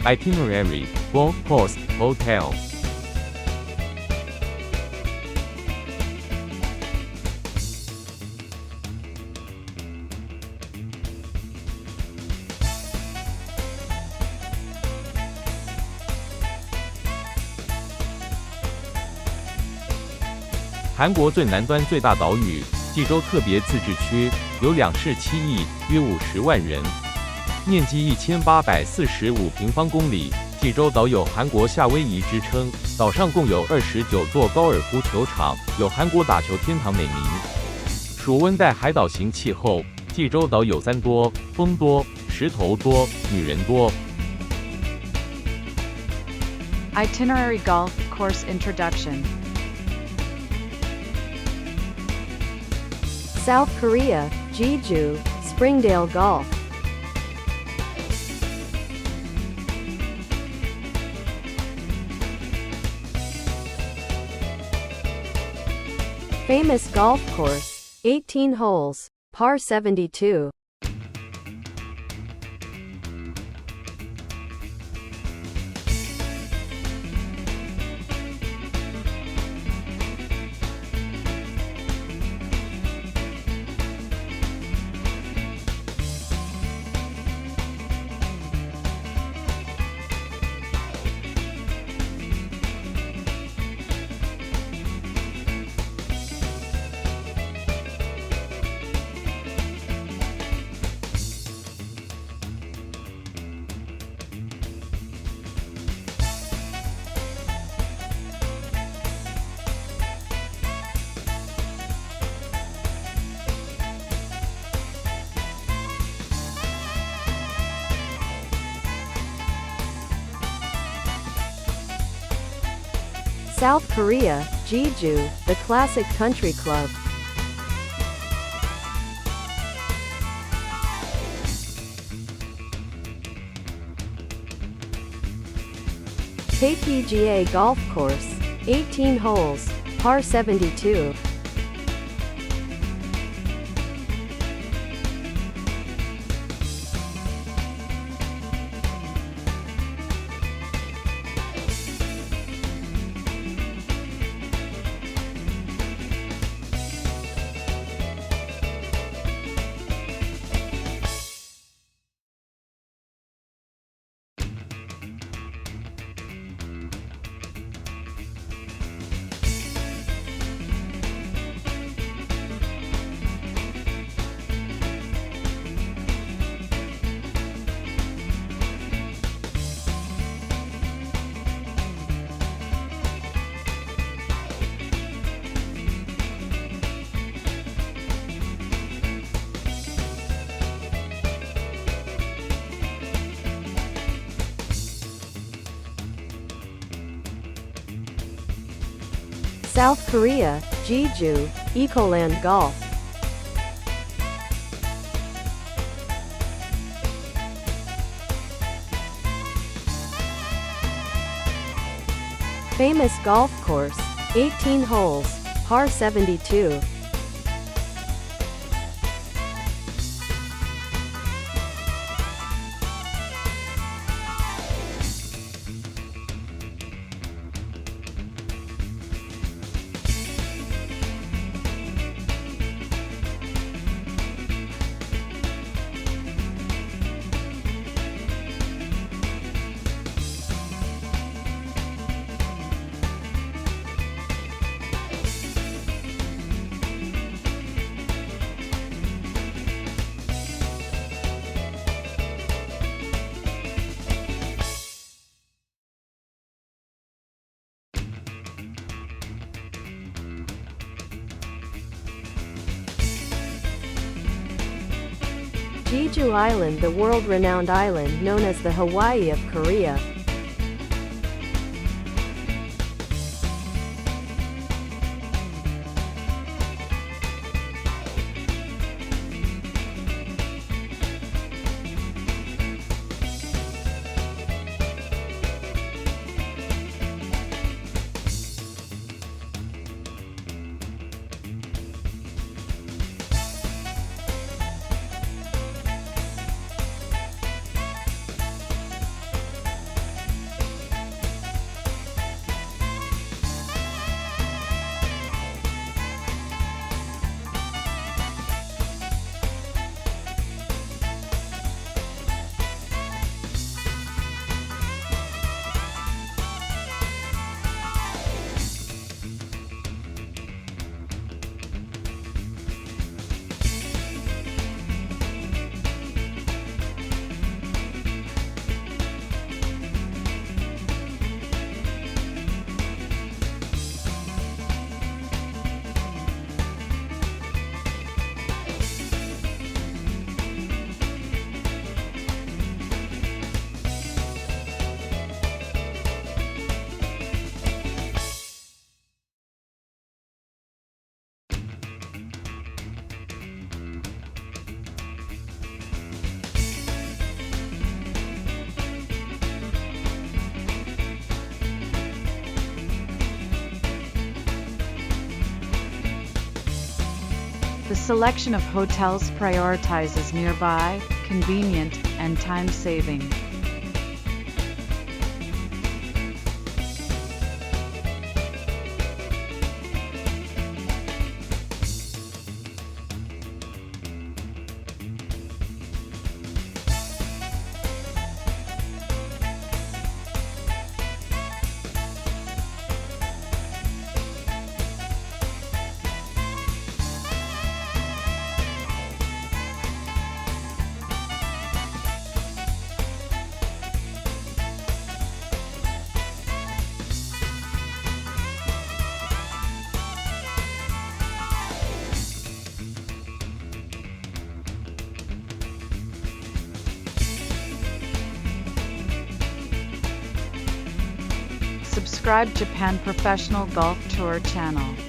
itinerary, golf course, hotel. 韩国最南端最大岛屿济州特别自治区有2市7亿，约50万人，面积1845平方公里。济州岛有韩国夏威夷之称，岛上共有29座高尔夫球场，有韩国打球天堂美名。属温带海岛型气候，济州岛有山多、风多、石头多、女人多。 Itinerary Golf Course Introduction. South Korea, Jeju, Springdale Golf. Famous golf course, 18 holes, par 72. South Korea, Jeju, the classic country club. KPGA Golf Course, 18 holes, par 72. South Korea, Jeju, Ecoland Golf. Famous golf course, 18 holes, par 72. Jeju Island, the world-renowned island known as the Hawaii of Korea. The selection of hotels prioritizes nearby, convenient, and time-saving. Subscribe Japan Professional Golf Tour channel.